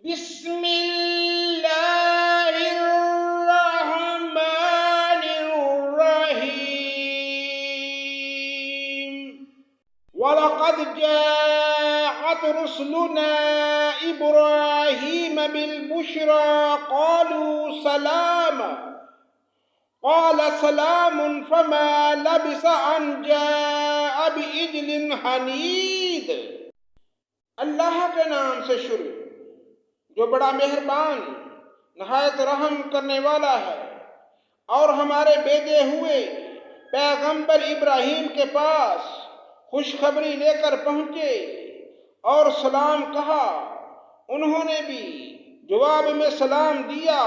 بسم اللہ الرحمن الرحیم وَلَقَدْ جَاءَتْ رُسُلُنَا إِبْرَاهِيمَ بِالْبُشْرَى قَالُوا سَلَامًا قَالَ سَلَامٌ فَمَا لَبِثَ أَنْ جَاءَ بِعِجْلٍ حَنِيذٍ۔ اللہ کے نام سے شروع جو بڑا مہربان نہایت رحم کرنے والا ہے۔ اور ہمارے بھیجے ہوئے پیغمبر ابراہیم کے پاس خوشخبری لے کر پہنچے اور سلام کہا۔ انہوں نے بھی جواب میں سلام دیا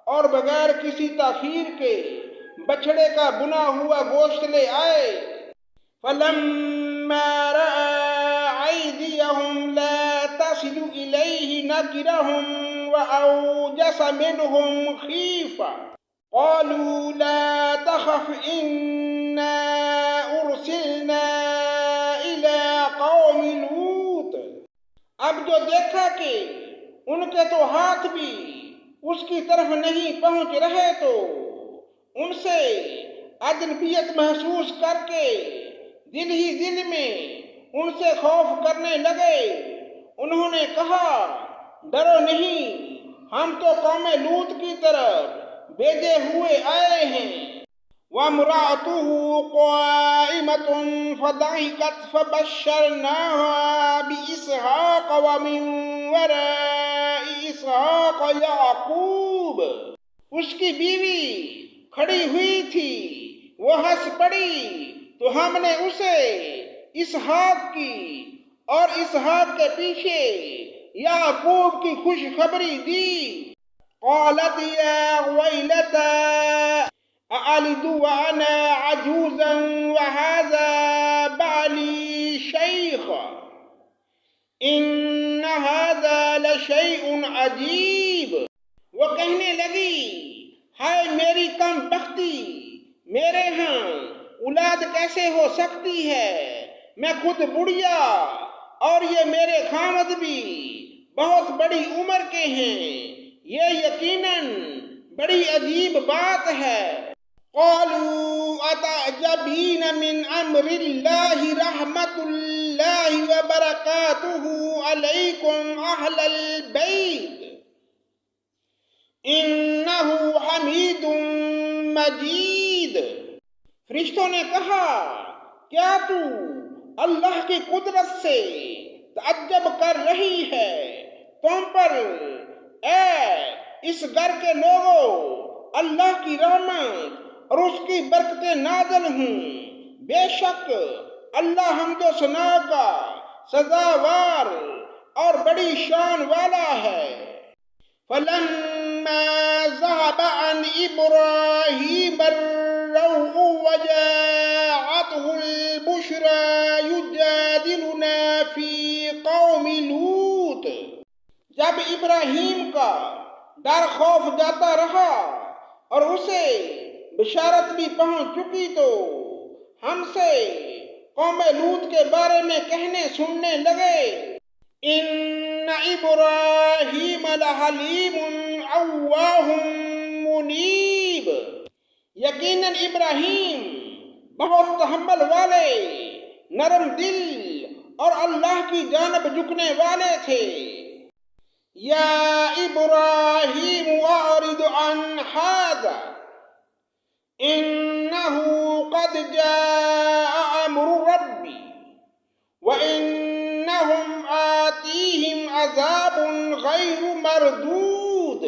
اور بغیر کسی تاخیر کے بچھڑے کا بنا ہوا گوشت لے آئے۔ فَلَمَّا رَأَى أَيْدِيَهُمْ لَا تَصِلُ إِلَيْهِ نَكِرَهُمْ وَأَوْجَسَ مِنْهُمْ خِيفَةً قَالُوا لَا تَخَفْ إِنَّا أُرْسِلْنَا إِلَىٰ قَوْمِ لُوطٍ۔ اب جو دیکھا کہ ان کے تو ہاتھ بھی اس کی طرف نہیں پہنچ رہے تو ان سے اجنبیت محسوس کر کے دل ہی دل میں ان سے خوف کرنے لگے۔ انہوں نے کہا ڈرو نہیں، ہم تو قوم لوط کی طرف بھیجے ہوئے آئے ہیں۔ وَامْرَأَتُهُ قَائِمَةٌ فَضَحِكَتْ فَبَشَّرْنَاهَا بِإِسْحَاقَ وَمِنْ وَرَاءِ إِسْحَاقَ يَعْقُوبَ۔ اس کی بیوی کھڑی ہوئی تھی، وہ ہنس پڑی تو ہم نے اسے اسحاق کی اور اسحاق کے پیچھے یعقوب کی خوشخبری دی۔ قالت یا ویلتى أألد وأنا عجوزا وهذا بعلي شيخا إن هذا لشيء عجيب۔ وہ کہنے لگی ہائے میری کم بختی، میرے ہاں اولاد کیسے ہو سکتی ہے؟ میں خود بڑھیا اور یہ میرے خامد بھی بہت بڑی عمر کے ہیں، یہ یقیناً بڑی عجیب بات ہے۔ قالوا اتعجبین من امر اللہ رحمت اللہ وبرکاتہ علیکم اہل البیت انہ حمید مجید۔ فرشتوں نے کہا کیا تو اللہ کی قدرت سے تعجب کر رہی ہے؟ تم پر اے اس گھر کے لوگوں اللہ کی رحمت اور اس کی برکتیں نازل ہوں۔ بے شک اللہ حمد و ثنا کا سزاوار اور بڑی شان والا ہے۔ فَلَمَّا ذَهَبَ عَنْ إِبْرَاهِيمَ الرَّوْعُ وَجَاءَتْهُ الْبُشْرَى يُجَادِلُنَا فِي قَوْمِ لُوطٍ۔ جب ابراہیم کا ڈر خوف جاتا رہا اور اسے بشارت بھی پہنچ چکی تو ہم سے قوم لوط کے بارے میں کہنے سننے لگے۔ ان ابراہیم لحلیم اواہ منیب۔ یقیناً ابراہیم بہت تحمل والے، نرم دل اور اللہ کی جانب جھکنے والے تھے۔ یا ابراہیم اعرض عن ھذا انہ قد جاء امر ربی وانہم آتیہم عذاب غیر مردود۔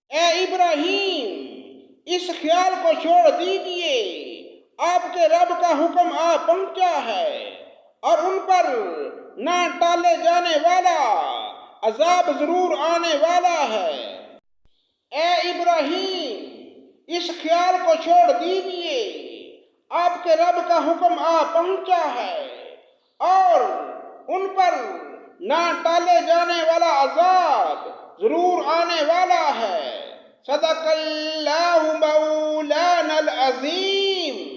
اے ابراہیم اس خیال کو چھوڑ دیجئے، آپ کے رب کا حکم آ پہنچا ہے اور ان پر نہ ٹالے جانے والا عذاب ضرور آنے والا ہے۔ اے ابراہیم اس خیال کو چھوڑ دیجئے، آپ کے رب کا حکم آ پہنچا ہے اور ان پر نہ ٹالے جانے والا عذاب ضرور آنے والا ہے۔ صدق اللہ مولانا العظیم۔